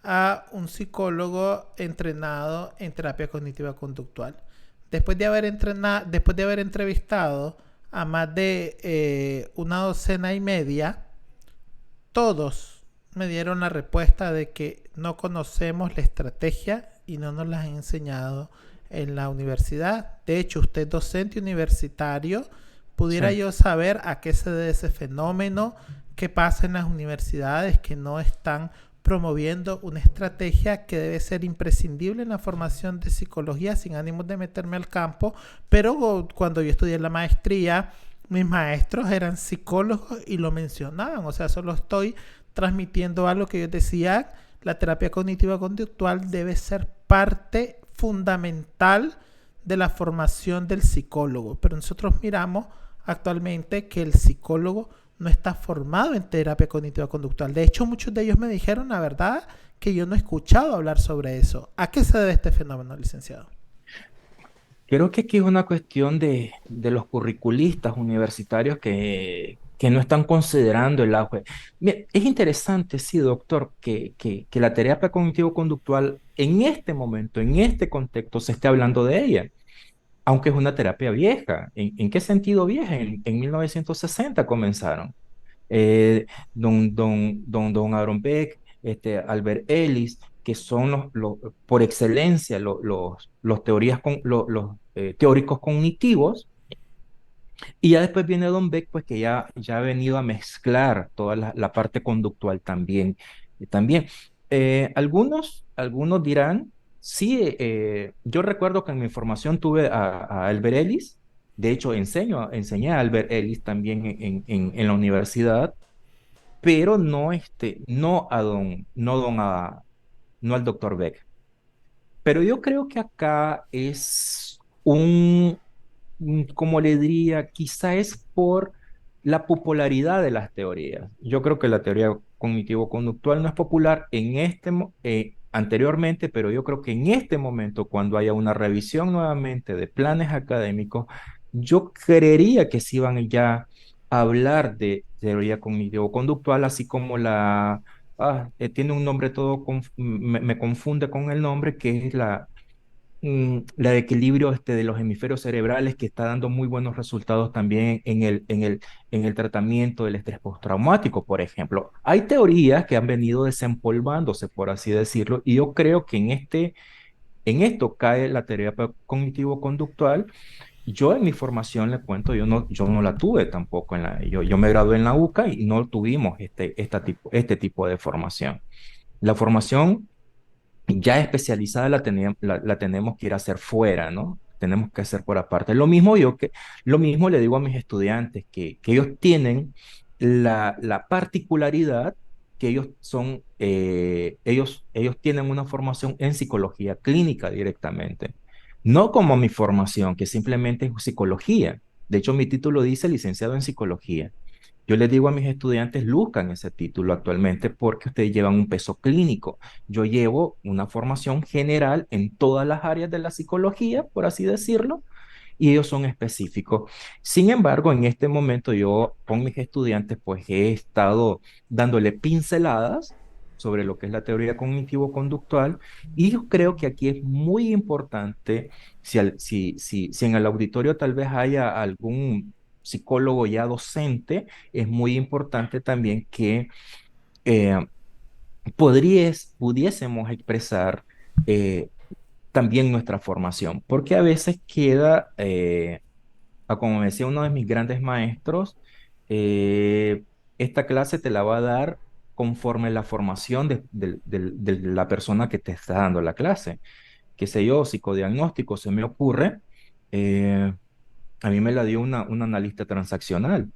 a un psicólogo entrenado en terapia cognitiva conductual. Después de haber entrevistado a más de una docena y media, todos me dieron la respuesta de que no conocemos la estrategia y no nos la han enseñado en la universidad. De hecho, usted es docente universitario, Sí. pudiera yo saber a qué se debe ese fenómeno, qué pasa en las universidades que no están promoviendo una estrategia que debe ser imprescindible en la formación de psicología, sin ánimos de meterme al campo, pero cuando yo estudié la maestría, mis maestros eran psicólogos y lo mencionaban, o sea, solo estoy transmitiendo algo que yo decía, la terapia cognitiva conductual debe ser parte fundamental de la formación del psicólogo, pero nosotros miramos actualmente que el psicólogo no está formado en terapia cognitiva conductual. De hecho, muchos de ellos me dijeron la verdad que yo no he escuchado hablar sobre eso. ¿A qué se debe este fenómeno, licenciado? Creo que aquí es una cuestión de los curriculistas universitarios que no están considerando el auge. Mira, es interesante, sí, doctor, que la terapia cognitivo-conductual en este momento, en este contexto, se esté hablando de ella, aunque es una terapia vieja. En qué sentido vieja? En 1960 comenzaron. eh, don Aaron Beck, Albert Ellis, que son por excelencia los teóricos cognitivos, y ya después viene Don Beck, pues que ya ha venido a mezclar toda la parte conductual también. También. Algunos dirán, sí, yo recuerdo que en mi formación tuve a Albert Ellis. De hecho enseñé a Albert Ellis también en la universidad, pero no, no al doctor Beck. Pero yo creo que acá es como le diría, quizá es por la popularidad de las teorías. Yo creo que la teoría cognitivo-conductual no es popular anteriormente, pero yo creo que en este momento, cuando haya una revisión nuevamente de planes académicos, yo creería que sí van ya a hablar de teoría cognitivo-conductual, así como tiene un nombre me confunde con el nombre, que es la de equilibrio de los hemisferios cerebrales, que está dando muy buenos resultados también en el tratamiento del estrés postraumático, por ejemplo. Hay teorías que han venido desempolvándose, por así decirlo, y yo creo que en esto cae la terapia cognitivo-conductual. Yo en mi formación, le cuento, yo no la tuve tampoco. Yo me gradué en la UCA y no tuvimos este tipo de formación. La formación ya especializada la tenemos que ir a hacer fuera, ¿no? Tenemos que hacer por aparte. Lo mismo le digo a mis estudiantes, que ellos tienen la particularidad que ellos tienen una formación en psicología clínica directamente, no como mi formación, que simplemente es psicología. De hecho, mi título dice licenciado en psicología. Yo les digo a mis estudiantes, luzcan ese título actualmente porque ustedes llevan un peso clínico. Yo llevo una formación general en todas las áreas de la psicología, por así decirlo, y ellos son específicos. Sin embargo, en este momento yo con mis estudiantes pues he estado dándole pinceladas sobre lo que es la teoría cognitivo-conductual, y yo creo que aquí es muy importante, si en el auditorio tal vez haya algún psicólogo ya docente, es muy importante también que eh, pudiésemos expresar eh, también nuestra formación, porque a veces queda, como me decía uno de mis grandes maestros, eh, esta clase te la va a dar conforme la formación de la persona que te está dando la clase. Qué sé yo, psicodiagnóstico, se me ocurre, eh, a mí me la dio una analista transaccional.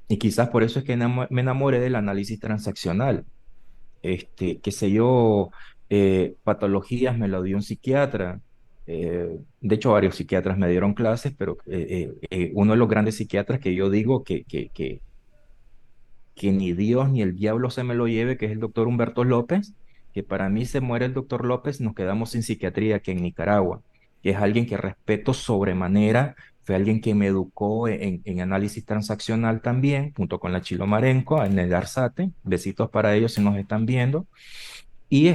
Y quizás por eso es que me enamoré del análisis transaccional. Qué sé yo, patologías me lo dio un psiquiatra. De hecho, varios psiquiatras me dieron clases, pero uno de los grandes psiquiatras que yo digo que ni Dios ni el diablo se me lo lleve, que es el doctor Humberto López, que para mí se muere el doctor López, nos quedamos sin psiquiatría aquí en Nicaragua, que es alguien que respeto sobremanera, fue alguien que me educó en análisis transaccional también, junto con la Chilo Marenco, en el Arzate, besitos para ellos si nos están viendo, y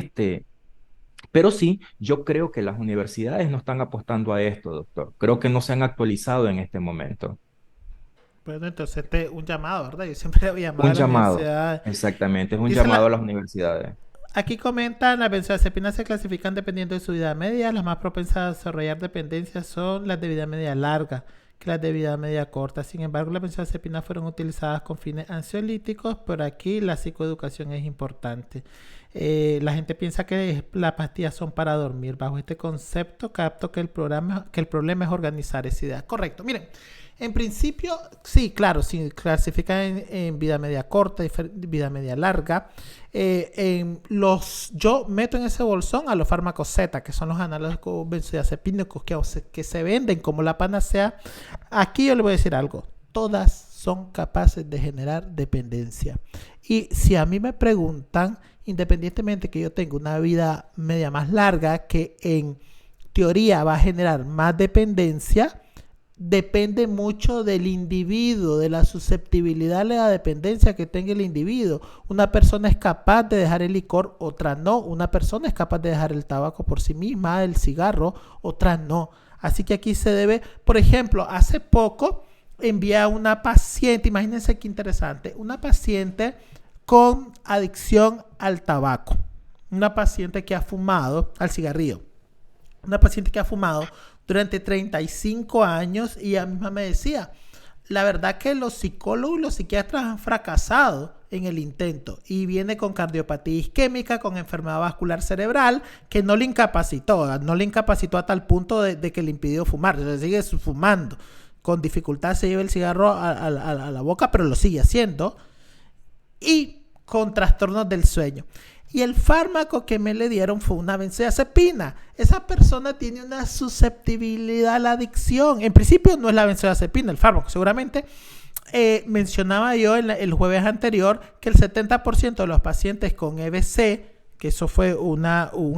pero sí, yo creo que las universidades no están apostando a esto, doctor, creo que no se han actualizado en este momento. Bueno, entonces un llamado, ¿verdad? Yo siempre le voy a llamar Un a la llamado, universidad. exactamente, es un Dice llamado a la, las universidades. Aquí comentan, las benzodiazepinas se clasifican dependiendo de su vida media. Las más propensas a desarrollar dependencias son las de vida media larga que las de vida media corta. Sin embargo, las benzodiazepinas fueron utilizadas con fines ansiolíticos, pero aquí la psicoeducación es importante. La gente piensa que las pastillas son para dormir. Bajo este concepto, capto que el problema es organizar esa idea. Correcto. Miren, en principio, sí, claro, si clasifican en vida media corta y vida media larga, yo meto en ese bolsón a los fármacos Z, que son los análogos benzodiazepínicos que se venden como la panacea. Aquí yo le voy a decir algo, todas son capaces de generar dependencia. Y si a mí me preguntan, independientemente que yo tenga una vida media más larga, que en teoría va a generar más dependencia, depende mucho del individuo, de la susceptibilidad a la dependencia que tenga el individuo. Una persona es capaz de dejar el licor, otra no. Una persona es capaz de dejar el tabaco por sí misma, el cigarro, otra no. Así que aquí se debe, por ejemplo, hace poco envié a una paciente, imagínense qué interesante, una paciente con adicción al tabaco, una paciente que ha fumado, al cigarrillo, una paciente que ha fumado durante 35 años y ella misma me decía, la verdad que los psicólogos y los psiquiatras han fracasado en el intento y viene con cardiopatía isquémica, con enfermedad vascular cerebral que no le incapacitó a tal punto de que le impidió fumar, se sigue fumando, con dificultad se lleva el cigarro a la boca, pero lo sigue haciendo, y con trastornos del sueño. Y el fármaco que me le dieron fue una benzodiazepina. Esa persona tiene una susceptibilidad a la adicción. En principio no es la benzodiazepina, el fármaco. Seguramente mencionaba yo el jueves anterior que el 70% de los pacientes con EBC, que eso fue un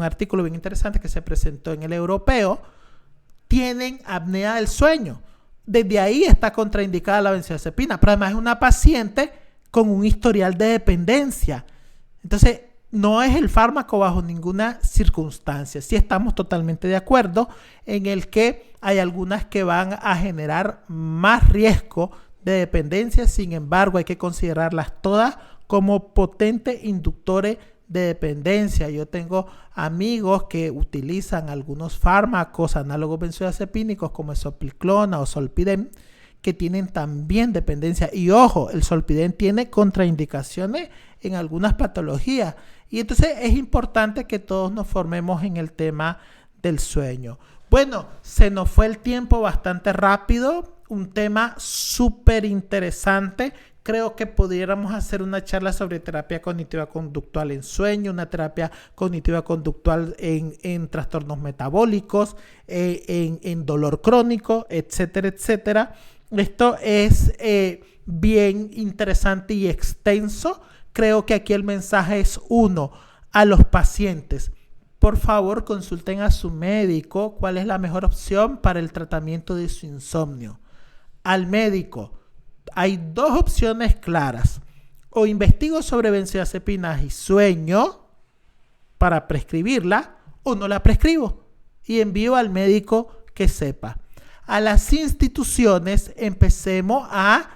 artículo bien interesante que se presentó en el Europeo, tienen apnea del sueño. Desde ahí está contraindicada la benzodiazepina, pero además es una paciente con un historial de dependencia. Entonces, no es el fármaco bajo ninguna circunstancia. Sí estamos totalmente de acuerdo en el que hay algunas que van a generar más riesgo de dependencia, sin embargo hay que considerarlas todas como potentes inductores de dependencia. Yo tengo amigos que utilizan algunos fármacos análogos benzodiazepínicos como el Sopliclona o Solpidem, que tienen también dependencia. Y ojo, el Solpidem tiene contraindicaciones en algunas patologías. Y entonces es importante que todos nos formemos en el tema del sueño. Bueno, se nos fue el tiempo bastante rápido. Un tema súper interesante. Creo que pudiéramos hacer una charla sobre terapia cognitiva conductual en sueño, una terapia cognitiva conductual en trastornos metabólicos, en dolor crónico, etcétera, etcétera. Esto es bien interesante y extenso. Creo que aquí el mensaje es uno, a los pacientes. Por favor, consulten a su médico cuál es la mejor opción para el tratamiento de su insomnio. Al médico, hay dos opciones claras. O investigo sobre benzodiazepinas y sueño para prescribirla, o no la prescribo y envío al médico que sepa. A las instituciones empecemos a,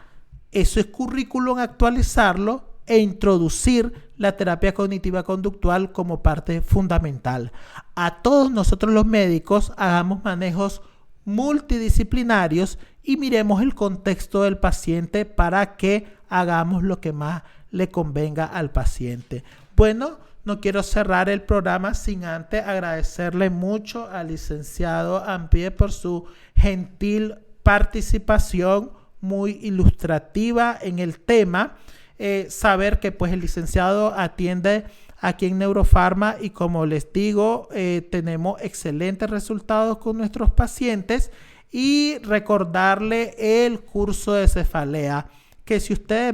eso es currículum, actualizarlo e introducir la terapia cognitiva conductual como parte fundamental. A todos nosotros los médicos hagamos manejos multidisciplinarios y miremos el contexto del paciente para que hagamos lo que más le convenga al paciente. Bueno, no quiero cerrar el programa sin antes agradecerle mucho al licenciado Ampie por su gentil participación, muy ilustrativa en el tema. Saber que pues el licenciado atiende aquí en Neurofarma y como les digo, tenemos excelentes resultados con nuestros pacientes, y recordarle el curso de cefalea que si ustedes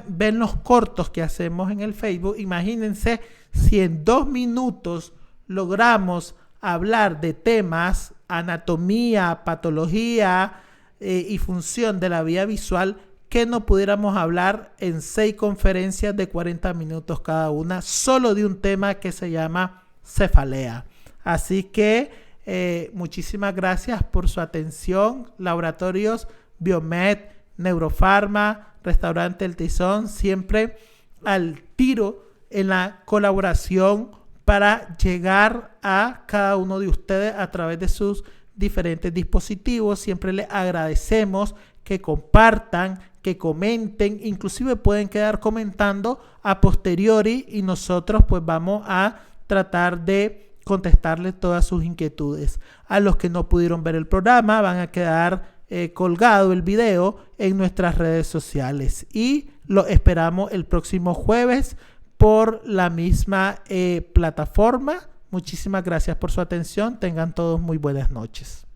ven los cortos que hacemos en el Facebook, imagínense si en 2 minutos logramos hablar de temas, anatomía, patología y función de la vía visual, que no pudiéramos hablar en 6 conferencias de 40 minutos cada una, solo de un tema que se llama cefalea. Así que muchísimas gracias por su atención. Laboratorios Biomed, Neurofarma, Restaurante El Tizón, siempre al tiro en la colaboración para llegar a cada uno de ustedes a través de sus diferentes dispositivos. Siempre les agradecemos que compartan, que comenten, inclusive pueden quedar comentando a posteriori y nosotros pues vamos a tratar de contestarles todas sus inquietudes. A los que no pudieron ver el programa van a quedar colgado el video en nuestras redes sociales y lo esperamos el próximo jueves por la misma plataforma. Muchísimas gracias por su atención. Tengan todos muy buenas noches.